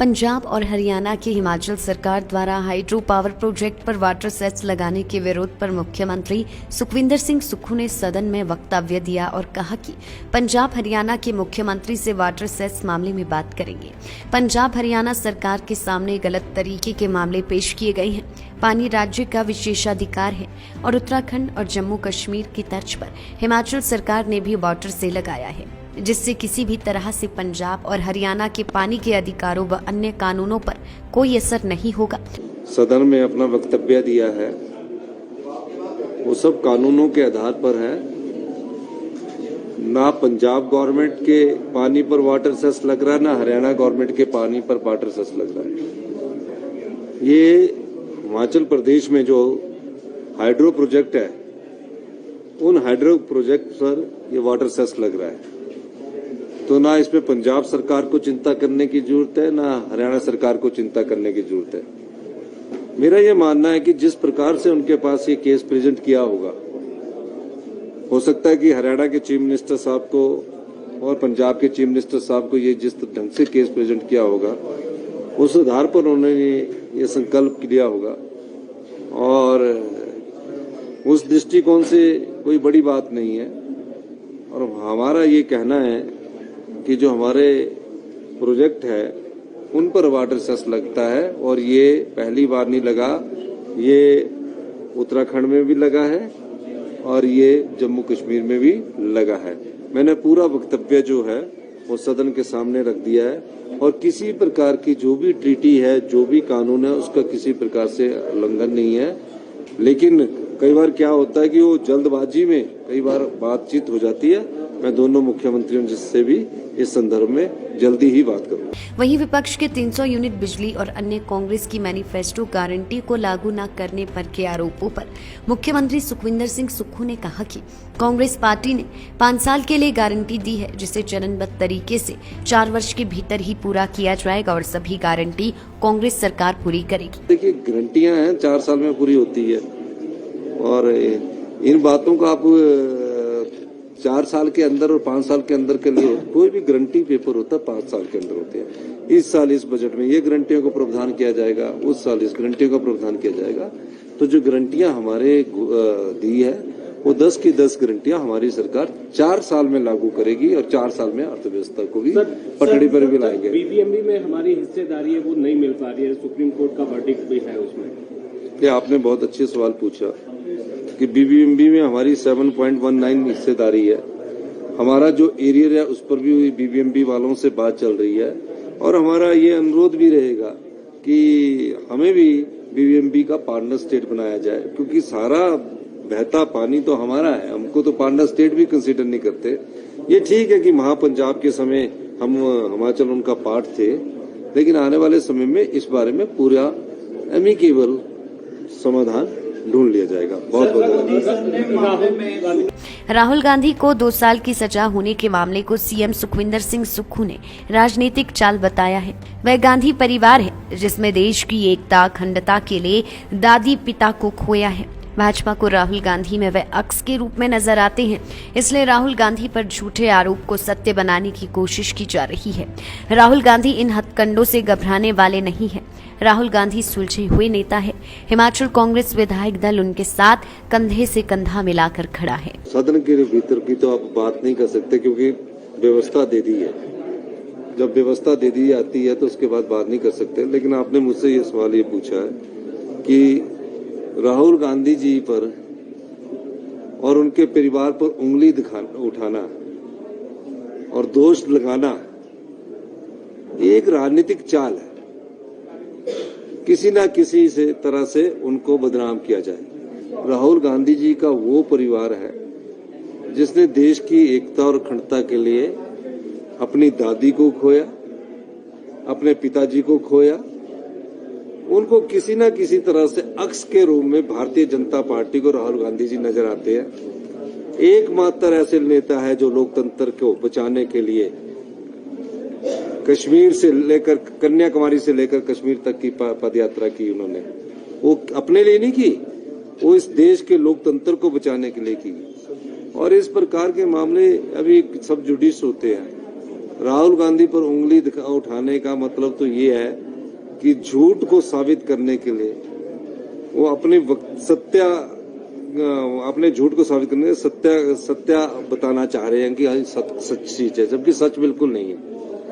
पंजाब और हरियाणा की हिमाचल सरकार द्वारा हाइड्रो पावर प्रोजेक्ट पर वाटर सेस लगाने के विरोध पर मुख्यमंत्री सुखविंदर सिंह सुक्खू ने सदन में वक्तव्य दिया और कहा कि पंजाब हरियाणा के मुख्यमंत्री से वाटर सेस मामले में बात करेंगे। पंजाब हरियाणा सरकार के सामने गलत तरीके के मामले पेश किए गए हैं। पानी राज्य का विशेषाधिकार है और उत्तराखंड और जम्मू कश्मीर की तर्ज पर हिमाचल सरकार ने भी वाटर से लगाया है, जिससे किसी भी तरह से पंजाब और हरियाणा के पानी के अधिकारों व अन्य कानूनों पर कोई असर नहीं होगा। सदन में अपना वक्तव्य दिया है, वो सब कानूनों के आधार पर है। ना पंजाब गवर्नमेंट के पानी पर वाटर सेस लग रहा है, ना हरियाणा गवर्नमेंट के पानी पर वाटर सेस लग रहा है। ये हिमाचल प्रदेश में जो हाइड्रो प्रोजेक्ट है, उन हाइड्रो प्रोजेक्ट पर ये वाटर सेस लग रहा है। तो ना इसमें पंजाब सरकार को चिंता करने की जरूरत है, ना हरियाणा सरकार को चिंता करने की जरूरत है। मेरा ये मानना है कि जिस प्रकार से उनके पास ये केस प्रेजेंट किया होगा, हो सकता है कि हरियाणा के चीफ मिनिस्टर साहब को और पंजाब के चीफ मिनिस्टर साहब को ये जिस ढंग से केस प्रेजेंट किया होगा, उस आधार पर उन्होंने ये संकल्प लिया होगा। और उस दृष्टिकोण से कोई बड़ी बात नहीं है। और हमारा ये कहना है कि जो हमारे प्रोजेक्ट है उन पर वाटर सेस लगता है, और ये पहली बार नहीं लगा, ये उत्तराखंड में भी लगा है और ये जम्मू कश्मीर में भी लगा है। मैंने पूरा वक्तव्य जो है वो सदन के सामने रख दिया है, और किसी प्रकार की जो भी ट्रीटी है, जो भी कानून है, उसका किसी प्रकार से उल्लंघन नहीं है। लेकिन कई बार क्या होता है कि वो जल्दबाजी में कई बार बातचीत हो जाती है। मैं दोनों मुख्यमंत्रियों जिससे भी इस संदर्भ में जल्दी ही बात करूंगा। वहीं विपक्ष के 300 यूनिट बिजली और अन्य कांग्रेस की मैनिफेस्टो गारंटी को लागू न करने पर के आरोपों पर मुख्यमंत्री सुखविंदर सिंह सुक्खू ने कहा कि कांग्रेस पार्टी ने 5 साल के लिए गारंटी दी है, जिसे चरणबद्ध तरीके से 4 वर्ष के भीतर ही पूरा किया जाएगा और सभी गारंटी कांग्रेस सरकार पूरी करेगी। देखिए, गारंटियां हैं 4 साल में पूरी होती है, और इन बातों को आप 4 साल के अंदर और 5 साल के अंदर के लिए कोई भी गारंटी पेपर होता है 5 साल के अंदर होते हैं। इस साल इस बजट में ये गारंटियों को प्रावधान किया जाएगा, उस साल इस गारंटियों का प्रावधान किया जाएगा। तो जो गारंटियां हमारे दी है, वो 10 की 10 गारंटियां हमारी सरकार 4 साल में लागू करेगी, और 4 साल में अर्थव्यवस्था को भी पटड़ी पर भी लाएंगे। बीबीएमबी में हमारी हिस्सेदारी है, वो नहीं मिल पा रही है, सुप्रीम कोर्ट का वर्डिक्ट भी है उसमें। ये आपने बहुत अच्छे सवाल पूछा कि बीबीएमबी में हमारी 7.19 हिस्सेदारी है। हमारा जो एरियर है उस पर भी बीबीएमबी वालों से बात चल रही है, और हमारा ये अनुरोध भी रहेगा कि हमें भी बीबीएमबी का पार्टनर स्टेट बनाया जाए, क्योंकि सारा बहता पानी तो हमारा है। हमको तो पार्टनर स्टेट भी कंसीडर नहीं करते। ये ठीक है कि महापंजाब के समय हम हिमाचल उनका पार्ट थे, लेकिन आने वाले समय में इस बारे में पूरा एमिकेबल समाधान ढूंढ लिया जाएगा। बहुत बहुत राहुल गांधी को 2 साल की सजा होने के मामले को सीएम सुखविंदर सिंह सुक्खू ने राजनीतिक चाल बताया है। वह गांधी परिवार है जिसमें देश की एकता अखंडता के लिए दादी पिता को खोया है। भाजपा को राहुल गांधी में वह अक्स के रूप में नजर आते हैं, इसलिए राहुल गांधी पर झूठे आरोप को सत्य बनाने की कोशिश की जा रही है। राहुल गांधी इन हथकंडों से घबराने वाले नहीं हैं। राहुल गांधी सुलझे हुए नेता है। हिमाचल कांग्रेस विधायक दल उनके साथ कंधे से कंधा मिलाकर खड़ा है। सदन के भीतर की तो आप बात नहीं कर सकते, क्योंकि व्यवस्था दे दी है। जब व्यवस्था दे दी जाती है तो उसके बाद बात नहीं कर सकते। लेकिन आपने मुझसे ये सवाल ये पूछा है कि राहुल गांधी जी पर और उनके परिवार पर उंगली उठाना और दोष लगाना एक राजनीतिक चाल है। किसी ना किसी से तरह से उनको बदनाम किया जाए। राहुल गांधी जी का वो परिवार है जिसने देश की एकता और अखंडता के लिए अपनी दादी को खोया, अपने पिताजी को खोया। उनको किसी ना किसी तरह से अक्स के रूप में भारतीय जनता पार्टी को राहुल गांधी जी नजर आते हैं। एकमात्र ऐसे नेता है जो लोकतंत्र को बचाने के लिए कश्मीर से लेकर कन्याकुमारी से लेकर कश्मीर तक की पद यात्रा की। उन्होंने वो अपने लिए नहीं की, वो इस देश के लोकतंत्र को बचाने के लिए की। और इस प्रकार के मामले अभी सब जुडिस होते हैं। राहुल गांधी पर उंगली उठाने का मतलब तो ये है कि झूठ को साबित करने के लिए वो अपने झूठ को साबित करने के लिए सत्या बताना चाह रहे हैं कि सच चीज है, जबकि सच बिल्कुल नहीं है।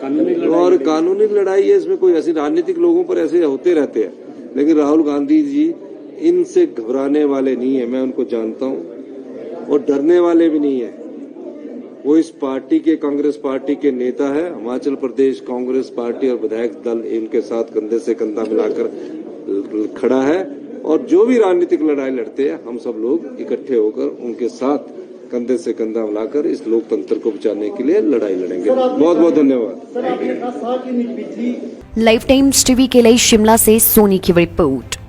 कानूनी लड़ाई और कानूनी लड़ाई है, इसमें कोई ऐसी राजनीतिक लोगों पर ऐसे होते रहते हैं, लेकिन राहुल गांधी जी इनसे घबराने वाले नहीं है, मैं उनको जानता हूं, और डरने वाले भी नहीं है। वो इस पार्टी के, कांग्रेस पार्टी के नेता है। हिमाचल प्रदेश कांग्रेस पार्टी और विधायक दल इनके साथ कंधे से कंधा मिलाकर खड़ा है, और जो भी राजनीतिक लड़ाई लड़ते हैं हम सब लोग इकट्ठे होकर उनके साथ कंधे से कंधा मिलाकर इस लोकतंत्र को बचाने के लिए लड़ाई लड़ेंगे। बहुत बहुत धन्यवाद। लाइफ टाइम्स टीवी के लिए शिमला से सोनी की रिपोर्ट।